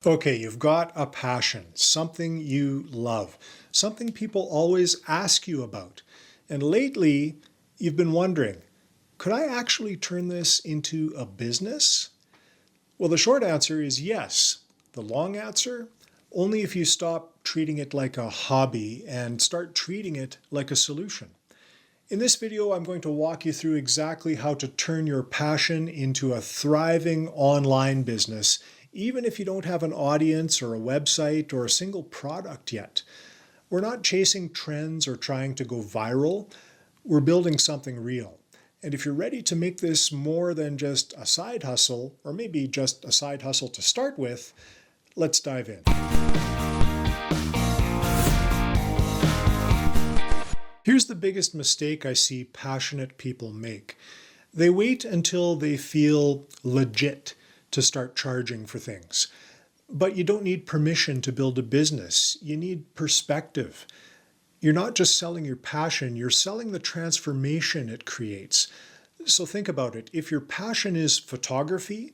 Okay, you've got a passion, something you love, something people always ask you about. And lately, you've been wondering, could I actually turn this into a business? Well, the short answer is yes. The long answer, only if you stop treating it like a hobby and start treating it like a solution. In this video, I'm going to walk you through exactly how to turn your passion into a thriving online business, even if you don't have an audience or a website or a single product yet. We're not chasing trends or trying to go viral. We're building something real. And if you're ready to make this more than just a side hustle, or maybe just a side hustle to start with, let's dive in. Here's the biggest mistake I see passionate people make. They wait until they feel legit to start charging for things. But you don't need permission to build a business. You need perspective. You're not just selling your passion, you're selling the transformation it creates. So think about it. If your passion is photography,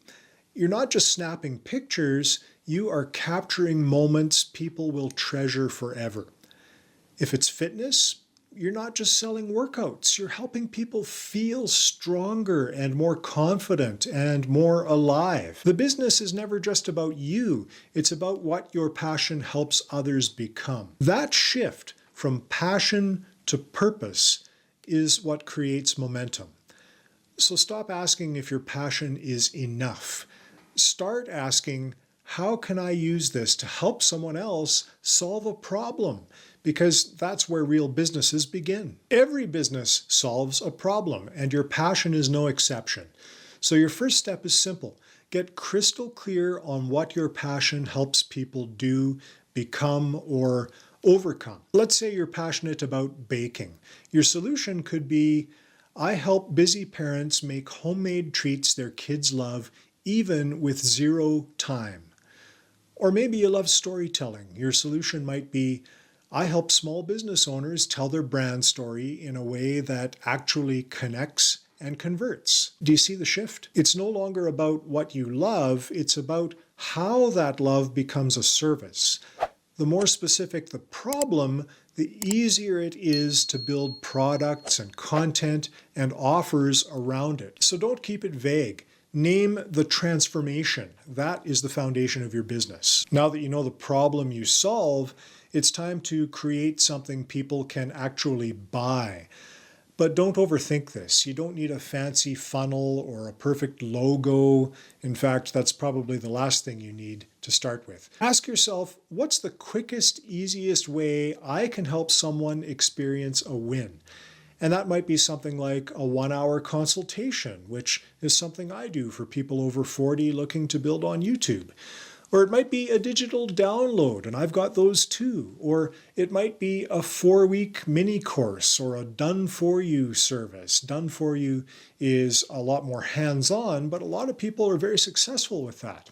you're not just snapping pictures, you are capturing moments people will treasure forever. If it's fitness, you're not just selling workouts, you're helping people feel stronger and more confident and more alive. The business is never just about you, it's about what your passion helps others become. That shift from passion to purpose is what creates momentum. So stop asking if your passion is enough. Start asking, how can I use this to help someone else solve a problem? Because that's where real businesses begin. Every business solves a problem, and your passion is no exception. So your first step is simple. Get crystal clear on what your passion helps people do, become, or overcome. Let's say you're passionate about baking. Your solution could be, I help busy parents make homemade treats their kids love, even with zero time. Or maybe you love storytelling. Your solution might be, I help small business owners tell their brand story in a way that actually connects and converts. Do you see the shift? It's no longer about what you love, it's about how that love becomes a service. The more specific the problem, the easier it is to build products and content and offers around it. So don't keep it vague. Name the transformation. That is the foundation of your business. Now that you know the problem you solve, it's time to create something people can actually buy. But don't overthink this. You don't need a fancy funnel or a perfect logo. In fact, that's probably the last thing you need to start with. Ask yourself, what's the quickest, easiest way I can help someone experience a win? And that might be something like a 1-hour consultation, which is something I do for people over 40 looking to build on YouTube. Or it might be a digital download, and I've got those too. Or it might be a 4-week mini course or a done-for-you service. Done for you is a lot more hands-on, but a lot of people are very successful with that.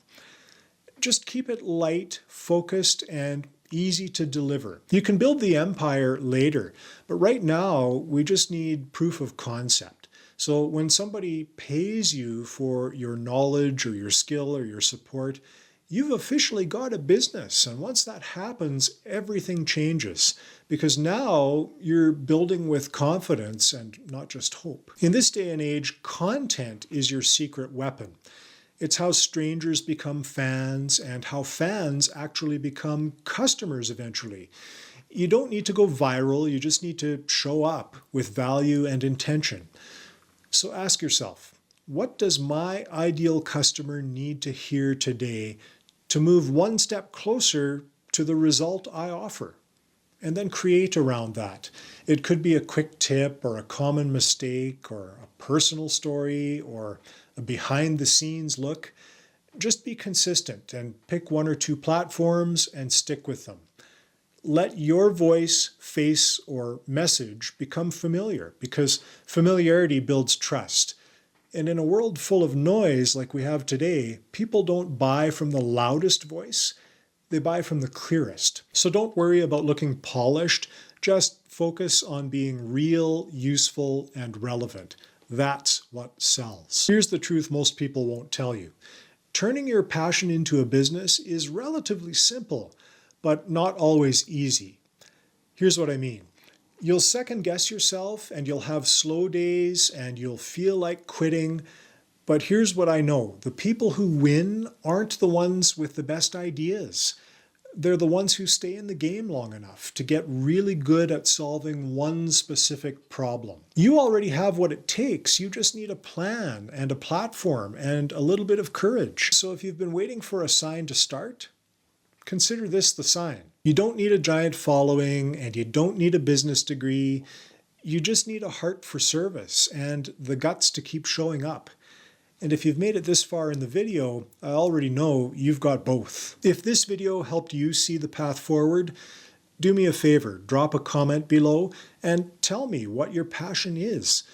Just keep it light, focused, and easy to deliver. You can build the empire later, but right now we just need proof of concept. So when somebody pays you for your knowledge or your skill or your support, you've officially got a business. And once that happens, everything changes because now you're building with confidence and not just hope. In this day and age, content is your secret weapon. It's how strangers become fans and how fans actually become customers eventually. You don't need to go viral, you just need to show up with value and intention. So ask yourself, what does my ideal customer need to hear today to move one step closer to the result I offer? And then create around that. It could be a quick tip or a common mistake or a personal story or a behind-the-scenes look. Just be consistent and pick 1 or 2 platforms and stick with them. Let your voice, face, or message become familiar because familiarity builds trust. And in a world full of noise like we have today, people don't buy from the loudest voice, they buy from the clearest. So don't worry about looking polished, just focus on being real, useful, and relevant. That's what sells. Here's the truth most people won't tell you. Turning your passion into a business is relatively simple, but not always easy. Here's what I mean. You'll second guess yourself and you'll have slow days and you'll feel like quitting. But here's what I know. The people who win aren't the ones with the best ideas. They're the ones who stay in the game long enough to get really good at solving one specific problem. You already have what it takes. You just need a plan and a platform and a little bit of courage. So if you've been waiting for a sign to start, consider this the sign. You don't need a giant following and you don't need a business degree. You just need a heart for service and the guts to keep showing up. And if you've made it this far in the video, I already know you've got both. If this video helped you see the path forward, do me a favor, drop a comment below and tell me what your passion is.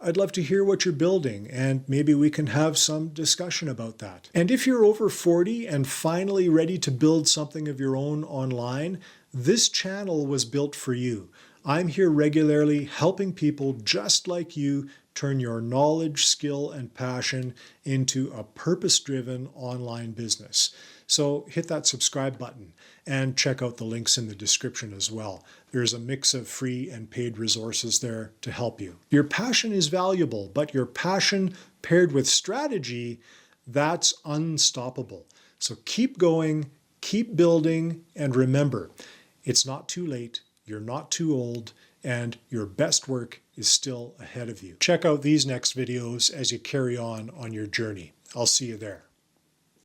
I'd love to hear what you're building and maybe we can have some discussion about that. And if you're over 40 and finally ready to build something of your own online, this channel was built for you. I'm here regularly helping people just like you turn your knowledge, skill, and passion into a purpose-driven online business. So hit that subscribe button and check out the links in the description as well. There's a mix of free and paid resources there to help you. Your passion is valuable, but your passion paired with strategy, that's unstoppable. So keep going, keep building, and remember, it's not too late, you're not too old, and your best work is still ahead of you. Check out these next videos as you carry on your journey. I'll see you there.